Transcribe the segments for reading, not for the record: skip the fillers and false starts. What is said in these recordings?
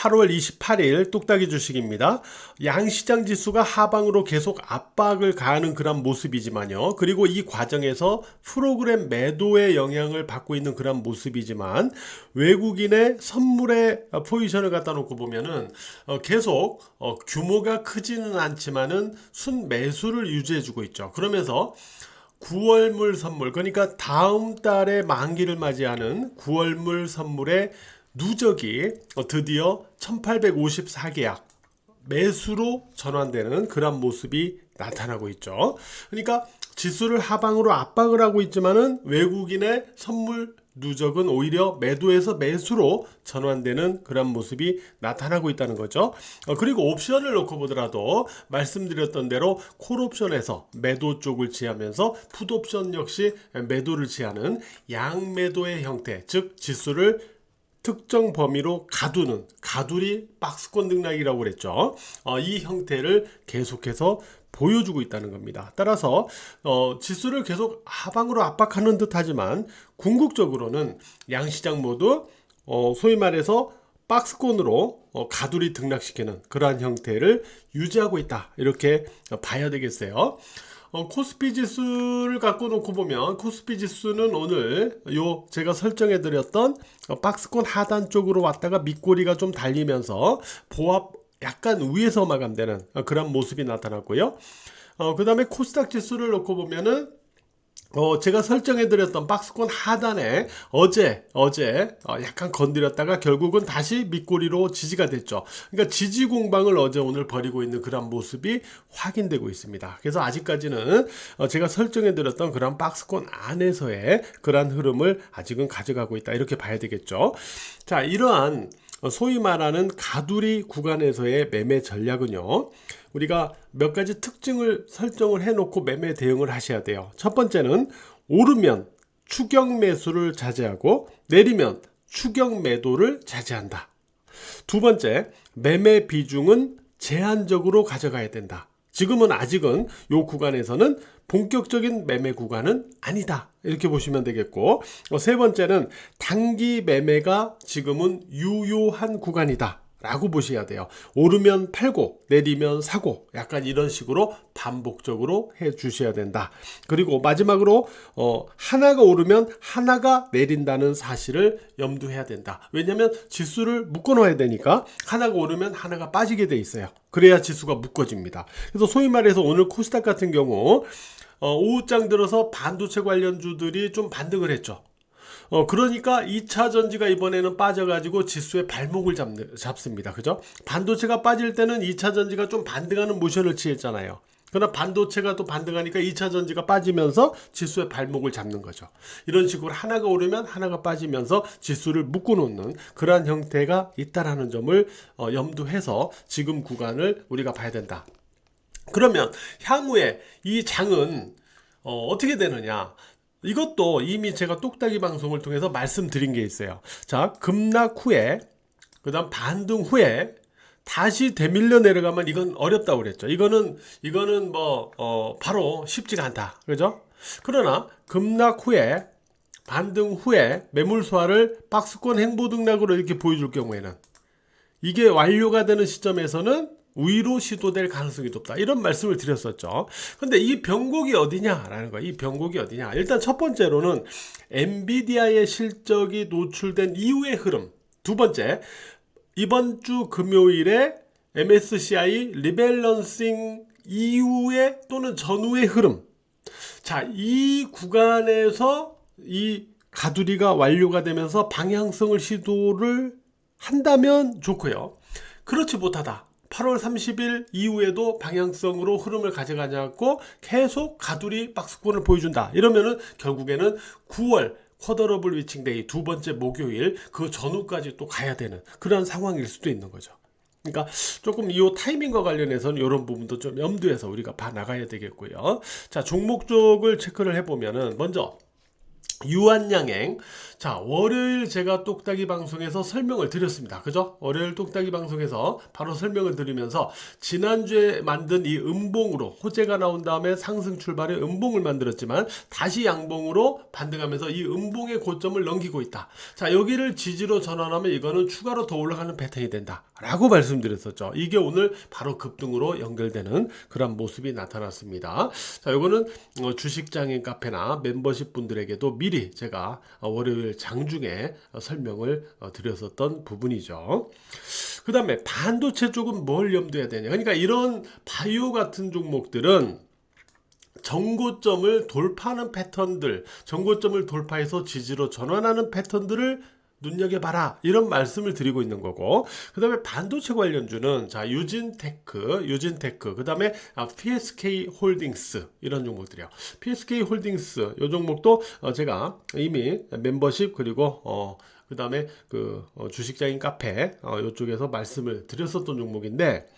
8월 28일 뚝딱이 주식입니다. 양시장 지수가 하방으로 계속 압박을 가하는 그런 모습이지만요. 그리고 이 과정에서 프로그램 매도의 영향을 받고 있는 그런 모습이지만 외국인의 선물의 포지션을 갖다 놓고 보면은 계속 규모가 크지는 않지만은 순매수를 유지해주고 있죠. 그러면서 9월물 선물, 그러니까 다음 달에 만기를 맞이하는 9월물 선물의 누적이 드디어 1854계약 매수로 전환되는 그런 모습이 나타나고 있죠. 그러니까 지수를 하방으로 압박을 하고 있지만은 외국인의 선물 누적은 오히려 매도에서 매수로 전환되는 그런 모습이 나타나고 있다는 거죠. 그리고 옵션을 놓고 보더라도 말씀드렸던 대로 콜옵션에서 매도 쪽을 취하면서 풋옵션 역시 매도를 취하는 양매도의 형태, 즉 지수를 특정 범위로 가두는 가두리 박스권 등락이라고 그랬죠. 이 형태를 계속해서 보여주고 있다는 겁니다. 따라서 지수를 계속 하방으로 압박하는 듯 하지만 궁극적으로는 양시장 모두 소위 말해서 박스권으로 가두리 등락시키는 그러한 형태를 유지하고 있다, 이렇게 봐야 되겠어요. 코스피 지수를 갖고 놓고 보면 코스피 지수는 오늘 제가 설정해 드렸던 박스권 하단 쪽으로 왔다가 밑꼬리가 좀 달리면서 보합 약간 위에서 마감되는 그런 모습이 나타났고요. 그 다음에 코스닥 지수를 놓고 보면은 제가 설정해 드렸던 박스권 하단에 어제 약간 건드렸다가 결국은 다시 밑꼬리로 지지가 됐죠. 그러니까 지지 공방을 어제 오늘 벌이고 있는 그런 모습이 확인되고 있습니다. 그래서 아직까지는 제가 설정해 드렸던 그런 박스권 안에서의 그런 흐름을 아직은 가져가고 있다, 이렇게 봐야 되겠죠. 자, 이러한 소위 말하는 가두리 구간에서의 매매 전략은요, 우리가 몇 가지 특징을 설정을 해놓고 매매 대응을 하셔야 돼요. 첫 번째는 오르면 추격 매수를 자제하고 내리면 추격 매도를 자제한다. 두 번째, 매매 비중은 제한적으로 가져가야 된다. 지금은 아직은 이 구간에서는 본격적인 매매 구간은 아니다, 이렇게 보시면 되겠고, 세 번째는 단기 매매가 지금은 유효한 구간이다 라고 보셔야 돼요. 오르면 팔고 내리면 사고, 약간 이런 식으로 반복적으로 해 주셔야 된다. 그리고 마지막으로 하나가 오르면 하나가 내린다는 사실을 염두해야 된다. 왜냐하면 지수를 묶어 놓아야 되니까 하나가 오르면 하나가 빠지게 돼 있어요. 그래야 지수가 묶어집니다. 그래서 소위 말해서 오늘 코스닥 같은 경우 오후장 들어서 반도체 관련주들이 좀 반등을 했죠. 그러니까 2차 전지가 이번에는 빠져가지고 지수의 발목을 잡습니다. 그죠? 반도체가 빠질 때는 2차 전지가 좀 반등하는 모션을 취했잖아요. 그러나 반도체가 또 반등하니까 2차 전지가 빠지면서 지수의 발목을 잡는 거죠. 이런 식으로 하나가 오르면 하나가 빠지면서 지수를 묶어놓는 그러한 형태가 있다라는 점을 염두해서 지금 구간을 우리가 봐야 된다. 그러면 향후에 이 장은 어떻게 되느냐? 이것도 이미 제가 뚝딱이 방송을 통해서 말씀드린 게 있어요. 자, 급락 후에, 그 다음 반등 후에 다시 되밀려 내려가면 이건 어렵다고 그랬죠. 이거는 바로 쉽지가 않다. 그죠? 그러나 급락 후에, 반등 후에 매물 소화를 박스권 행보 등락으로 이렇게 보여줄 경우에는 이게 완료가 되는 시점에서는 위로 시도될 가능성이 높다, 이런 말씀을 드렸었죠. 근데 이 변곡이 어디냐라는 거예요. 이 변곡이 어디냐. 일단 첫 번째로는 엔비디아의 실적이 노출된 이후의 흐름. 두 번째, 이번 주 금요일에 MSCI 리밸런싱 이후에 또는 전후의 흐름. 자, 이 구간에서 이 가두리가 완료가 되면서 방향성을 시도를 한다면 좋고요. 그렇지 못하다, 8월 30일 이후에도 방향성으로 흐름을 가져가지 않고 계속 가두리 박스권을 보여준다, 이러면은 결국에는 9월 쿼더러블 위칭데이 두 번째 목요일 그 전후까지 또 가야 되는 그런 상황일 수도 있는 거죠. 그러니까 조금 이 타이밍과 관련해서는 이런 부분도 좀 염두해서 우리가 봐 나가야 되겠고요. 자, 종목 쪽을 체크를 해보면은 먼저 유한양행. 자, 월요일 제가 똑딱이 방송에서 설명을 드렸습니다. 그죠? 월요일 똑딱이 방송에서 바로 설명을 드리면서 지난주에 만든 이 음봉으로 호재가 나온 다음에 상승 출발에 음봉을 만들었지만 다시 양봉으로 반등하면서 이 음봉의 고점을 넘기고 있다. 자, 여기를 지지로 전환하면 이거는 추가로 더 올라가는 패턴이 된다 라고 말씀드렸었죠. 이게 오늘 바로 급등으로 연결되는 그런 모습이 나타났습니다. 자, 이거는 주식장인 카페나 멤버십 분들에게도 미리 제가 월요일 장중에 설명을 드렸었던 부분이죠. 그 다음에 반도체 쪽은 뭘 염두해야 되냐. 그러니까 이런 바이오 같은 종목들은 정고점을 돌파하는 패턴들, 정고점을 돌파해서 지지로 전환하는 패턴들을 눈여겨봐라 이런 말씀을 드리고 있는 거고, 그 다음에 반도체 관련주는 자 유진테크, 그 다음에 PSK 홀딩스 이런 종목들이요. PSK 홀딩스 이 종목도 제가 이미 멤버십 그리고 그 다음에 주식장인 카페 이쪽에서 말씀을 드렸었던 종목인데,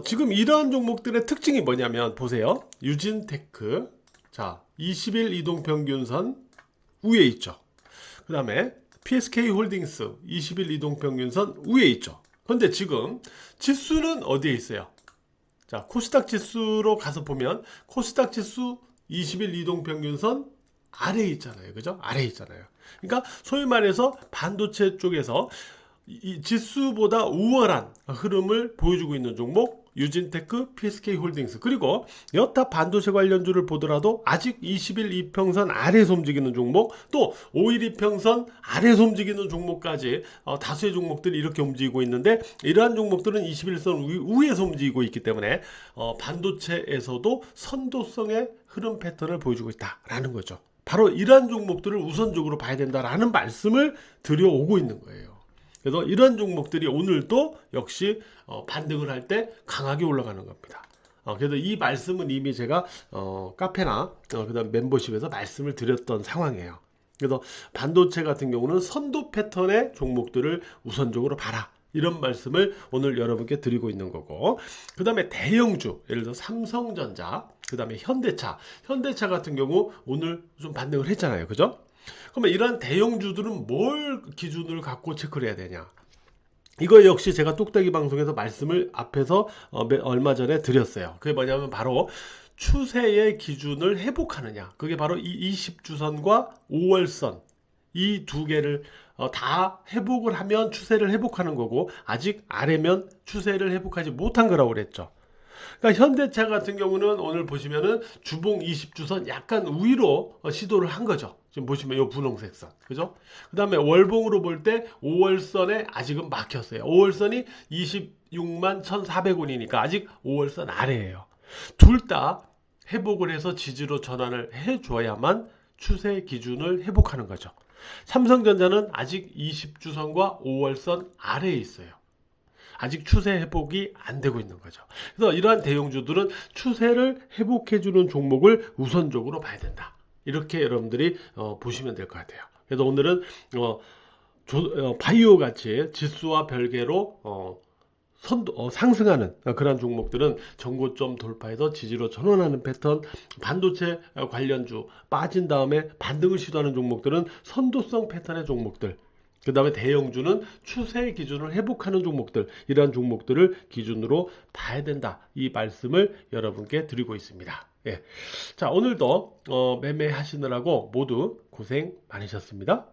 지금 이러한 종목들의 특징이 뭐냐면 보세요. 유진테크 자 20일 이동평균선 위에 있죠. 그 다음에 PSK 홀딩스 20일 이동평균선 위에 있죠. 그런데 지금 지수는 어디에 있어요? 자, 코스닥 지수로 가서 보면 코스닥 지수 20일 이동평균선 아래에 있잖아요. 그죠? 아래에 있잖아요. 그러니까 소위 말해서 반도체 쪽에서 이 지수보다 우월한 흐름을 보여주고 있는 종목 유진테크, PSK 홀딩스, 그리고 여타 반도체 관련주를 보더라도 아직 20일 이평선 아래에서 움직이는 종목, 또 5일 이평선 아래에서 움직이는 종목까지 다수의 종목들이 이렇게 움직이고 있는데, 이러한 종목들은 21선 위에서 움직이고 있기 때문에 반도체에서도 선도성의 흐름 패턴을 보여주고 있다라는 거죠. 바로 이러한 종목들을 우선적으로 봐야 된다라는 말씀을 드려오고 있는 거예요. 그래서 이런 종목들이 오늘도 역시 반등을 할 때 강하게 올라가는 겁니다. 그래서 이 말씀은 이미 제가 카페나 그다음 멤버십에서 말씀을 드렸던 상황이에요. 그래서 반도체 같은 경우는 선도 패턴의 종목들을 우선적으로 봐라. 이런 말씀을 오늘 여러분께 드리고 있는 거고, 그 다음에 대형주, 예를 들어 삼성전자, 그 다음에 현대차 같은 경우 오늘 좀 반등을 했잖아요. 그죠? 그러면 이러한 대형주들은 뭘 기준을 갖고 체크를 해야 되냐? 이거 역시 제가 뚝딱이 방송에서 말씀을 앞에서 얼마 전에 드렸어요. 그게 뭐냐면 바로 추세의 기준을 회복하느냐. 그게 바로 이 20주선과 5월선 이 두 개를 다 회복을 하면 추세를 회복하는 거고, 아직 아래면 추세를 회복하지 못한 거라고 그랬죠. 그러니까 현대차 같은 경우는 오늘 보시면은 주봉 20주선 약간 위로 시도를 한 거죠. 지금 보시면 이 분홍색 선, 그죠? 그 다음에 월봉으로 볼 때 5월선에 아직은 막혔어요. 5월선이 26만 1,400원이니까 아직 5월선 아래예요. 둘 다 회복을 해서 지지로 전환을 해줘야만 추세 기준을 회복하는 거죠. 삼성전자는 아직 20주선과 5월선 아래에 있어요. 아직 추세 회복이 안 되고 있는 거죠. 그래서 이러한 대형주들은 추세를 회복해주는 종목을 우선적으로 봐야 된다. 이렇게 여러분들이 보시면 될 것 같아요. 그래서 오늘은 바이오 같이 지수와 별개로 상승하는 그런 종목들은 정고점 돌파해서 지지로 전환하는 패턴, 반도체 관련주 빠진 다음에 반등을 시도하는 종목들은 선도성 패턴의 종목들, 그 다음에 대형주는 추세 기준을 회복하는 종목들, 이러한 종목들을 기준으로 봐야 된다. 이 말씀을 여러분께 드리고 있습니다. 예. 자, 오늘도 매매하시느라고 모두 고생 많으셨습니다.